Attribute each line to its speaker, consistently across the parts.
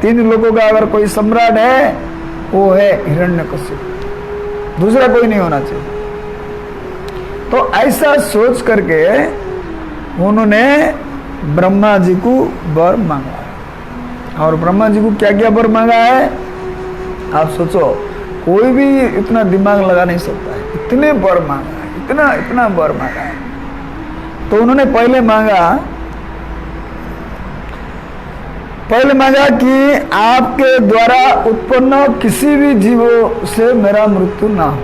Speaker 1: तीन लोगों का अगर कोई सम्राट है वो है हिरण्यकशिपु, दूसरा कोई नहीं होना चाहिए। तो ऐसा सोच करके उन्होंने ब्रह्मा जी को वर मांगा। और ब्रह्मा जी को क्या क्या वर मांगा है आप सोचो, कोई भी इतना दिमाग लगा नहीं सकता है, इतने वर मांगा है, इतना इतना वर मांगा है। तो उन्होंने पहले मांगा कि आपके द्वारा उत्पन्न किसी भी जीवों से मेरा मृत्यु ना हो।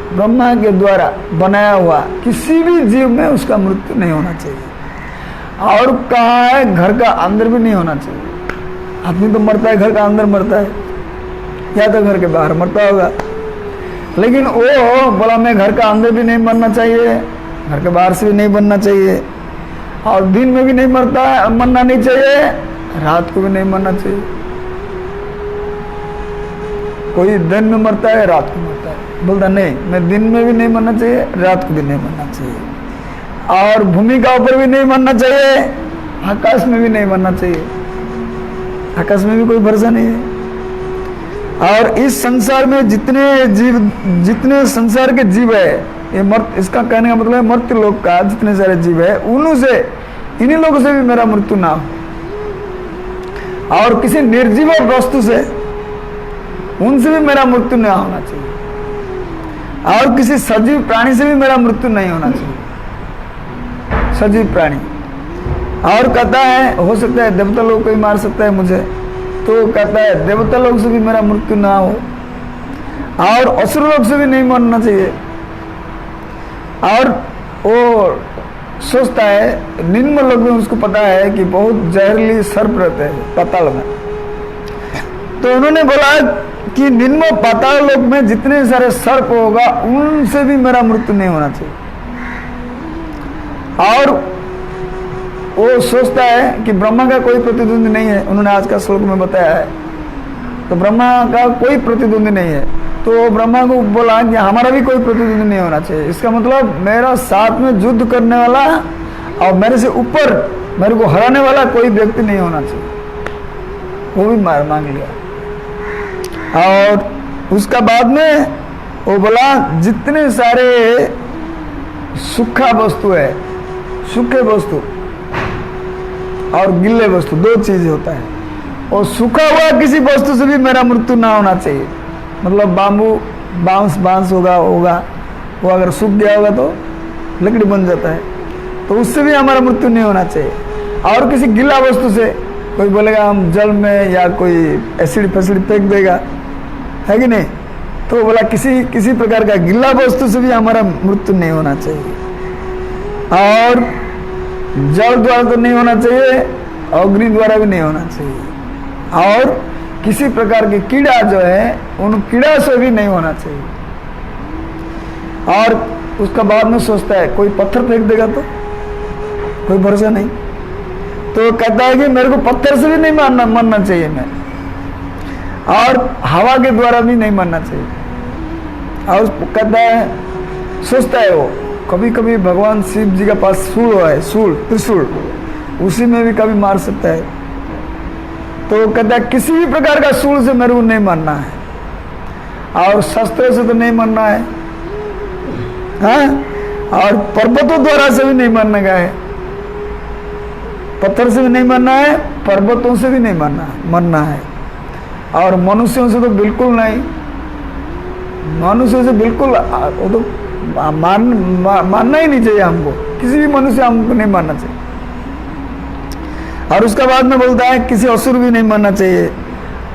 Speaker 1: ब्रह्मा के द्वारा बनाया हुआ किसी भी जीव में उसका मृत्यु नहीं होना चाहिए। और कहा है घर का अंदर भी नहीं होना चाहिए। आदमी तो मरता है घर का अंदर मरता है या तो घर के बाहर मरता होगा, लेकिन वो बोला मैं घर का अंदर भी नहीं मरना चाहिए, घर के बाहर से भी नहीं बनना चाहिए, और दिन में भी नहीं मरना नहीं चाहिए, रात को भी नहीं मरना चाहिए। कोई दिन में मरता है रात को मरता है, बोलता नहीं मैं दिन में भी नहीं मरना चाहिए, रात को भी नहीं मरना चाहिए, और भूमि का ऊपर भी नहीं मरना चाहिए, आकाश में भी नहीं मरना चाहिए, आकाश में भी कोई भरोसा नहीं है। और इस संसार में जितने संसार के जीव है, ये इसका कहने का मतलब है मर्त्य लोक का जितने सारे जीव है उन्हीं से, इन्हीं लोगों से भी मेरा मृत्यु ना हो। और किसी निर्जीव वस्तु से, उनसे भी मेरा मृत्यु नहीं होना चाहिए। और किसी सजीव प्राणी से भी मेरा मृत्यु नहीं होना चाहिए, सजीव प्राणी। और कहता है हो सकता है देवता लोग कोई मार सकता है मुझे, तो कहता है देवता लोग से भी मेरा मृत्यु ना हो, और असुर लोग से भी नहीं मरना चाहिए। और वो सोचता है निम्न लोग में, उसको पता है कि बहुत जहरीली सर्प रहते हैं पाताल में, तो उन्होंने बोला कि निम्न पाताल लोक में जितने सारे सर्प होगा उनसे भी मेरा मृत्यु नहीं होना चाहिए। और वो सोचता है कि ब्रह्मा का कोई प्रतिद्वंदी नहीं है, उन्होंने आज का श्लोक में बताया है, तो ब्रह्मा का कोई प्रतिद्वंदी नहीं है, तो ब्रह्मा को बोला कि हमारा भी कोई प्रतिद्वंदी नहीं होना चाहिए। इसका मतलब मेरा साथ में युद्ध करने वाला और मेरे से ऊपर मेरे को हराने वाला कोई व्यक्ति नहीं होना चाहिए। वो भी मांग लिया। और उसका बाद में वो बोला जितने सारे सूखा वस्तु है, सूखे वस्तु और गिल्ले वस्तु, दो चीज होता है, और सूखा हुआ किसी वस्तु से भी मेरा मृत्यु ना होना चाहिए। मतलब बांस होगा वो अगर सूख गया होगा तो लकड़ी बन जाता है, तो उससे भी हमारा मृत्यु नहीं होना चाहिए। और किसी गिला वस्तु से, कोई बोलेगा हम जल में या कोई एसिड फैसिड फेंक देगा, है कि नहीं, तो बोला किसी प्रकार का गिला वस्तु से भी हमारा मृत्यु नहीं होना चाहिए। और जल द्वारा तो नहीं होना चाहिए, अग्नि द्वारा भी नहीं होना चाहिए, और किसी प्रकार के कीड़ा जो है उन कीड़ा से भी नहीं होना चाहिए। और उसका बाद में सोचता है कोई पत्थर फेंक देगा तो कोई भरोसा नहीं, तो कहता है कि मेरे को पत्थर से भी नहीं मरना चाहिए मैं, और हवा के द्वारा भी नहीं मरना चाहिए। और कहता है, सोचता है वो कभी कभी भगवान शिव जी के पास सूल है, त्रिशूल, उसी में भी कभी मार सकता है, तो कहता है किसी भी प्रकार का सूल से मेरे को नहीं मरना है, और शस्त्रों से तो नहीं मरना है, हाँ? और पर्वतों द्वारा से भी नहीं मरने का है, पत्थर से भी नहीं मरना है, पर्वतों से भी नहीं मरना है, और मनुष्यों से तो बिल्कुल नहीं, मनुष्यों से बिल्कुल वो तो मारना ही नहीं चाहिए हमको, किसी भी मनुष्य हमको नहीं मारना चाहिए। और उसका बाद में बोलता है किसी असुर भी नहीं मारना चाहिए,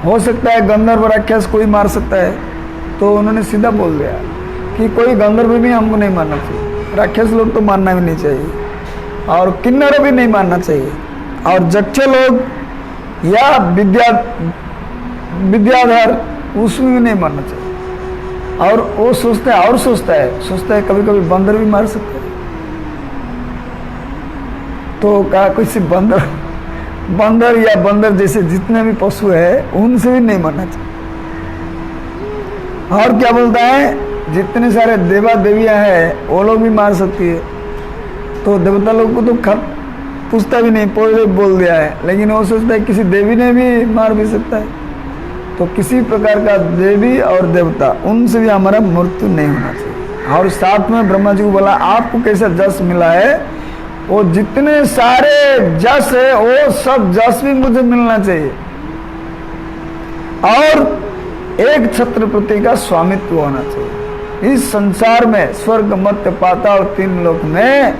Speaker 1: हो सकता है गंधर्व राक्षस कोई मार सकता है, तो उन्होंने सीधा बोल दिया कि कोई गंधर्व भी हमको नहीं मारना चाहिए, राक्षस लोग तो मारना भी नहीं चाहिए, और किन्नर भी नहीं मारना चाहिए, और जक्ष लोग या विद्याधर उसमें भी नहीं मारना चाहिए। और वो सोचता है कभी कभी बंदर भी मार सकते हैं, तो कहा किसी बंदर या बंदर जैसे जितने भी पशु है उनसे भी नहीं मरना चाहिए। और क्या बोलता है जितने सारे देवा देवियां हैं वो लोग भी मार सकती है, तो देवता लोग को तो पूछता भी नहीं, पहले बोल दिया है, लेकिन वो सोचता है किसी देवी ने भी मार भी सकता है। तो किसी प्रकार का देवी और देवता उनसे भी हमारा मृत्यु नहीं होना चाहिए। और साथ में ब्रह्मा जी को बोला आपको कैसा जस मिला है, वो जितने सारे जस है वो सब जस भी मुझे मिलना चाहिए, और एक छत्रपति का स्वामित्व होना चाहिए। इस संसार में स्वर्ग मर्त्य पाताल 3 लोक में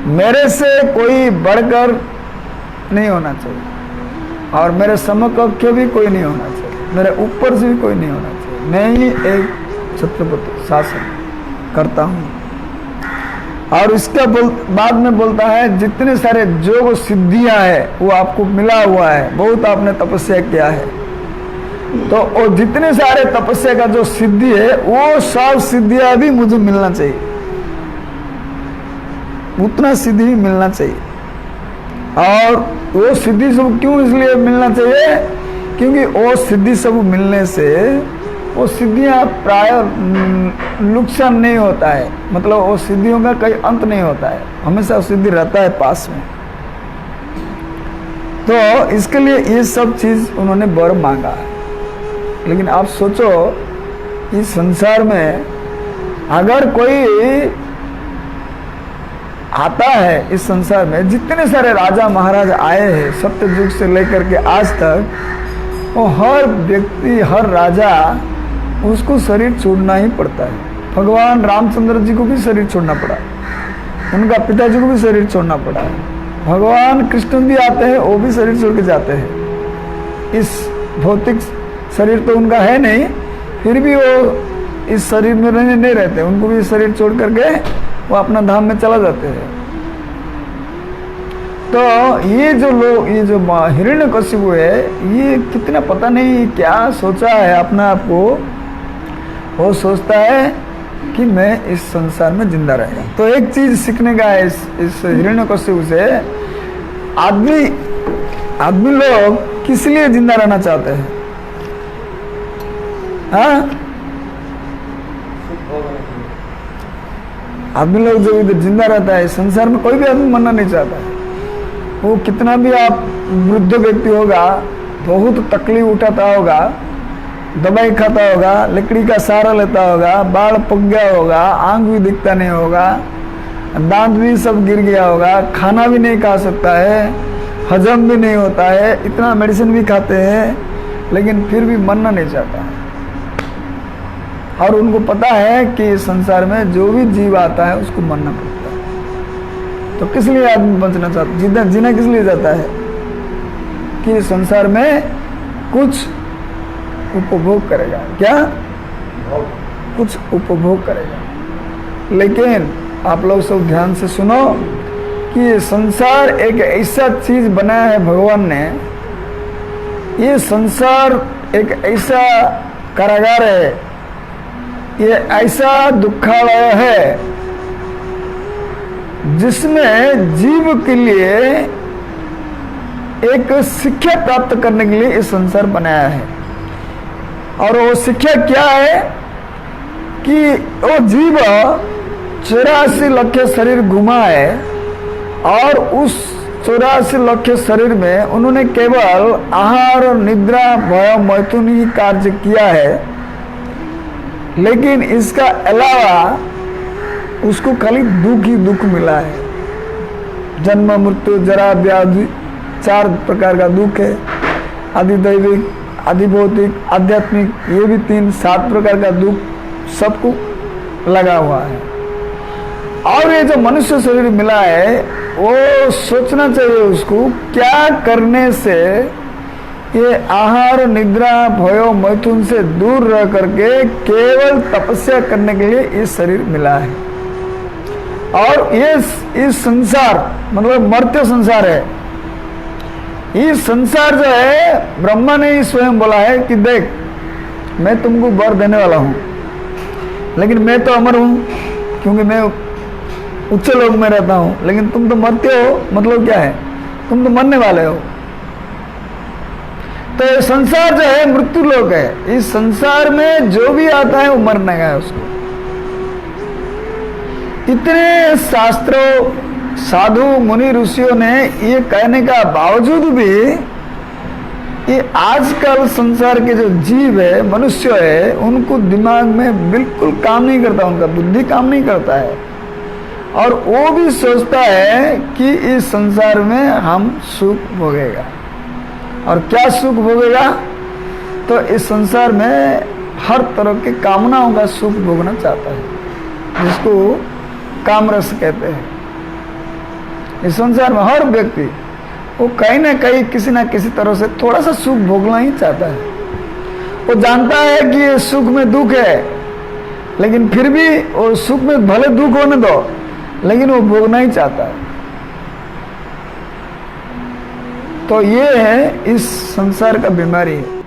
Speaker 1: मेरे से कोई बढ़कर नहीं होना चाहिए, और मेरे समकक्ष भी कोई नहीं होना चाहिए, मेरे ऊपर से भी कोई नहीं होना चाहिए। मैं ही एक छत्रपति शासन करता हूँ। और इसका बाद में बोलता है जितने सारे जो सिद्धियां है वो आपको मिला हुआ है, बहुत आपने तपस्या किया है, तो वो जितने सारे तपस्या का जो सिद्धि है वो सब सिद्धियां भी मुझे मिलना चाहिए, उतना सिद्धि भी मिलना चाहिए। और वो सिद्धि सब क्यों इसलिए मिलना चाहिए, क्योंकि वो सिद्धि सब मिलने से वो सिद्धियां प्राय नुकसान नहीं होता है, मतलब वो सिद्धियों का कोई अंत नहीं होता है, हमेशा सिद्धि रहता है पास में। तो इसके लिए ये सब चीज उन्होंने वर मांगा है। लेकिन आप सोचो इस संसार में अगर कोई आता है, इस संसार में जितने सारे राजा महाराज आए हैं सत्य युग से लेकर के आज तक, वो हर व्यक्ति हर राजा उसको शरीर छोड़ना ही पड़ता है। भगवान रामचंद्र जी को भी शरीर छोड़ना पड़ा, उनका पिताजी को भी शरीर छोड़ना पड़ा। भगवान कृष्ण भी आते हैं, वो भी शरीर छोड़ के जाते हैं। इस भौतिक शरीर तो उनका है नहीं, फिर भी वो इस शरीर में नहीं रहते, उनको भी शरीर छोड़ करके वो अपना धाम में चला जाते हैं। तो ये जो लोग, ये जो हिरण्यकशिपु है, ये कितना पता नहीं क्या सोचा है अपना आप को। वो सोचता है कि मैं इस संसार में जिंदा रहेगा। तो एक चीज सीखने का है इस हिरण्यकशिपु से, आदमी लोग किस लिए जिंदा रहना चाहते हैं? हाँ, आदमी लोग जो इधर जिंदा रहता है संसार में, कोई भी आदमी मरना नहीं चाहता है। वो कितना भी आप वृद्ध व्यक्ति होगा, बहुत तकलीफ उठाता होगा, दवाई खाता होगा, लकड़ी का सहारा लेता होगा, बाल पक गया होगा, आंख भी दिखता नहीं होगा, दांत भी सब गिर गया होगा, खाना भी नहीं खा सकता है, हजम भी नहीं होता है, इतना मेडिसिन भी खाते हैं, लेकिन फिर भी मरना नहीं चाहता है। और उनको पता है कि संसार में जो भी जीव आता है उसको मरना पड़ता है। तो किस लिए आदमी बचना चाहता है, जीना किस लिए जाता है? कि संसार में कुछ उपभोग करेगा। क्या? कुछ उपभोग करेगा। लेकिन आप लोग सब ध्यान से सुनो कि संसार एक ऐसा चीज बनाया है भगवान ने, ये संसार एक ऐसा कारागार है, ये ऐसा दुखालय है जिसमें जीव के लिए एक शिक्षा प्राप्त करने के लिए ये संसार बनाया है। और वो शिक्षा क्या है कि वो जीव 84 लाख शरीर घुमा है, और उस 84 लाख शरीर में उन्होंने केवल आहार और निद्रा भय मैथुन ही कार्य किया है। लेकिन इसका अलावा उसको खाली दुख ही दुख मिला है। जन्म मृत्यु जरा व्याधि 4 प्रकार का दुख है, आदिदैविक आदिभौतिक आध्यात्मिक, ये भी 7 प्रकार का दुख सबको लगा हुआ है। और ये जो मनुष्य शरीर मिला है वो सोचना चाहिए उसको क्या करने से ये आहार निद्रा भयो मैथुन से दूर रह करके केवल तपस्या करने के लिए ये शरीर मिला है। और ये इस संसार मतलब मर्त्य संसार है। ये संसार जो है ब्रह्मा ने ही स्वयं बोला है कि देख मैं तुमको वर देने वाला हूं, लेकिन मैं तो अमर हूं क्योंकि मैं उच्च लोक में रहता हूं, लेकिन तुम तो मरते हो। मतलब क्या है? तुम तो मरने वाले हो। तो ये संसार जो है मृत्यु लोक है। इस संसार में जो भी आता है वो मरने का है उसको। इतने शास्त्रों साधु मुनि ऋषियों ने ये कहने का बावजूद भी ये आजकल संसार के जो जीव है, मनुष्य है, उनको दिमाग में बिल्कुल काम नहीं करता, उनका बुद्धि काम नहीं करता है, और वो भी सोचता है कि इस संसार में हम सुख भोगेगा। और क्या सुख भोगेगा? तो इस संसार में हर तरह के कामनाओं का सुख भोगना चाहता है, जिसको कामरस कहते हैं। इस संसार में हर व्यक्ति वो कहीं ना कहीं किसी ना किसी तरह से थोड़ा सा सुख भोगना ही चाहता है। वो जानता है कि ये सुख में दुख है, लेकिन फिर भी वो सुख में भले दुख होने दो, लेकिन वो भोगना ही चाहता है। तो ये है इस संसार का बीमारी है।